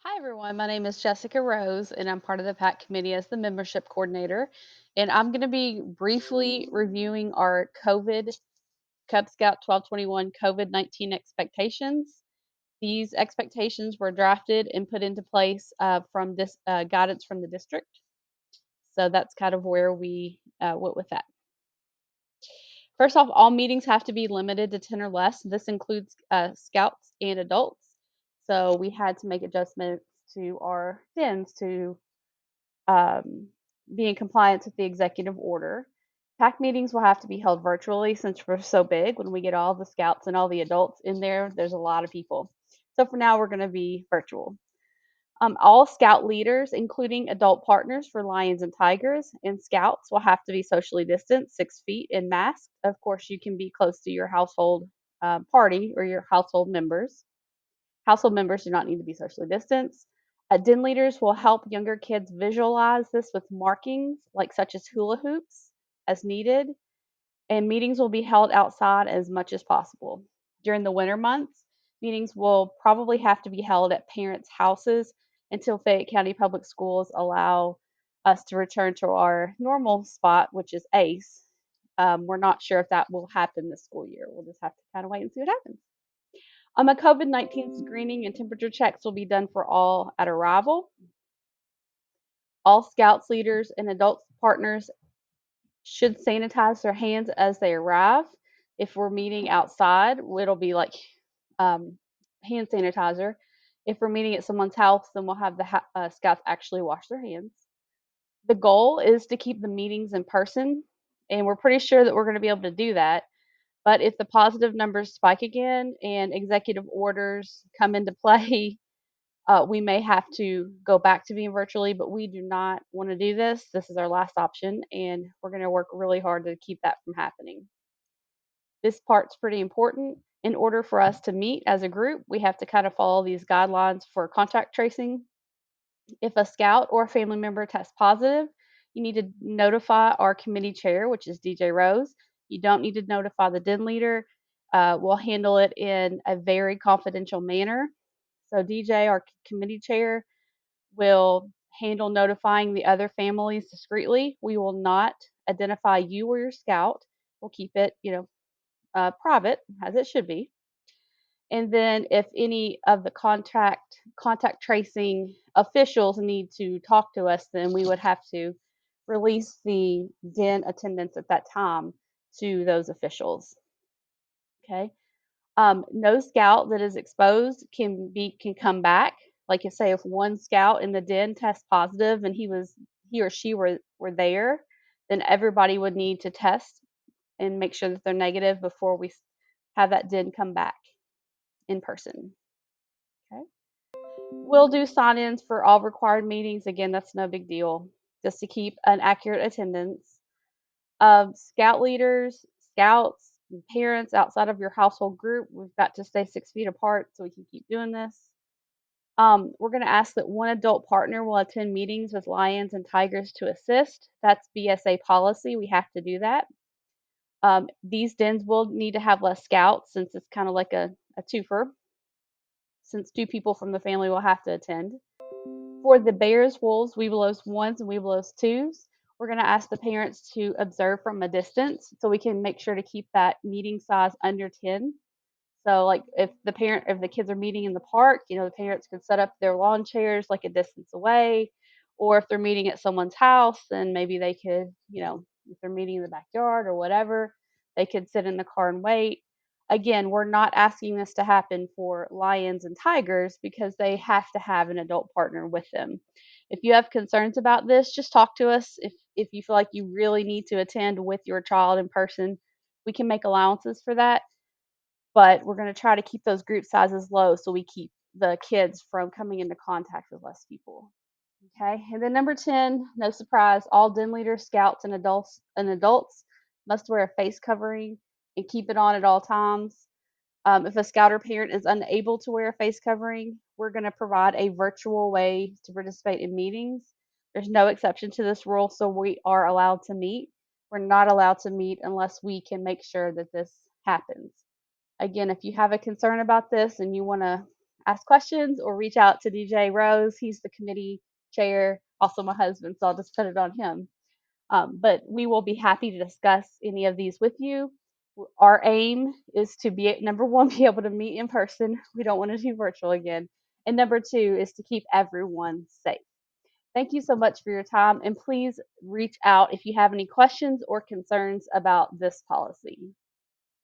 Hi, everyone. My name is Jessica Rose, and I'm part of the PAC committee as the membership coordinator. And I'm going to be briefly reviewing our Cub Scout 1221 COVID-19 expectations. These expectations were drafted and put into place from this guidance from the district. So that's kind of where we went with that. First off, all meetings have to be limited to 10 or less. This includes scouts and adults. So we had to make adjustments to our dens to um, be in compliance with the executive order. PAC meetings will have to be held virtually since we're so big. When we get all the scouts and all the adults in there, there's a lot of people. So for now, we're going to be virtual. All scout leaders, including adult partners for lions and tigers, and scouts will have to be socially distanced, 6 feet, and masked. Of course, you can be close to your household party or your household members. Household members do not need to be socially distanced. Den leaders will help younger kids visualize this with markings, like such as hula hoops, as needed, and meetings will be held outside as much as possible. During the winter months, meetings will probably have to be held at parents' houses until Fayette County Public Schools allow us to return to our normal spot, which is ACE. We're not sure if that will happen this school year. We'll just have to kind of wait and see what happens. A COVID-19 screening and temperature checks will be done for all at arrival. All scouts, leaders, and adult partners should sanitize their hands as they arrive. If we're meeting outside, it'll be like um, hand sanitizer. If we're meeting at someone's house, then we'll have the scouts actually wash their hands. The goal is to keep the meetings in person, and we're pretty sure that we're going to be able to do that. But if the positive numbers spike again and executive orders come into play, we may have to go back to being virtually, but we do not want to do this. This is our last option, and we're going to work really hard to keep that from happening. This part's pretty important. In order for us to meet as a group, we have to kind of follow these guidelines for contact tracing. If a scout or a family member tests positive, you need to notify our committee chair, which is DJ Rose. You don't need to notify the den leader. We'll handle it in a very confidential manner. So, DJ, our committee chair, will handle notifying the other families discreetly. We will not identify you or your scout. We'll keep it, private as it should be. And then if any of the contact tracing officials need to talk to us, then we would have to release the den attendants at that time to those officials. Okay. No scout that is exposed can come back. Like you say, if one scout in the den tests positive and he or she were there, then everybody would need to test and make sure that they're negative before we have that den come back in person. Okay. We'll do sign-ins for all required meetings. Again, that's no big deal, just to keep an accurate attendance. Scout leaders, scouts, and parents outside of your household group, we've got to stay 6 feet apart so we can keep doing this. We're going to ask that one adult partner will attend meetings with lions and tigers to assist. That's BSA policy. We have to do that. These dens will need to have less scouts since it's kind of like a twofer, since 2 people from the family will have to attend. For the bears, wolves, webelos ones, and webelos twos, we're going to ask the parents to observe from a distance so we can make sure to keep that meeting size under 10. So, like if the kids are meeting in the park, the parents could set up their lawn chairs like a distance away, or if they're meeting at someone's house, then maybe they could, if they're meeting in the backyard or whatever, they could sit in the car and wait. Again, we're not asking this to happen for lions and tigers because they have to have an adult partner with them. If you have concerns about this, just talk to us. If you feel like you really need to attend with your child in person, we can make allowances for that, but we're going to try to keep those group sizes low so we keep the kids from coming into contact with less people. Okay, and then number 10, no surprise, all den leaders, scouts, and adults must wear a face covering and keep it on at all times. If a scout or parent is unable to wear a face covering, we're going to provide a virtual way to participate in meetings. There's no exception to this rule, so we are allowed to meet. We're not allowed to meet unless we can make sure that this happens. Again, if you have a concern about this and you want to ask questions or reach out to DJ Rose. He's the committee chair, also my husband, so I'll just put it on him. But we will be happy to discuss any of these with you. Our aim is to be, number one, be able to meet in person. We don't want to do virtual again. And number two is to keep everyone safe. Thank you so much for your time, and please reach out if you have any questions or concerns about this policy.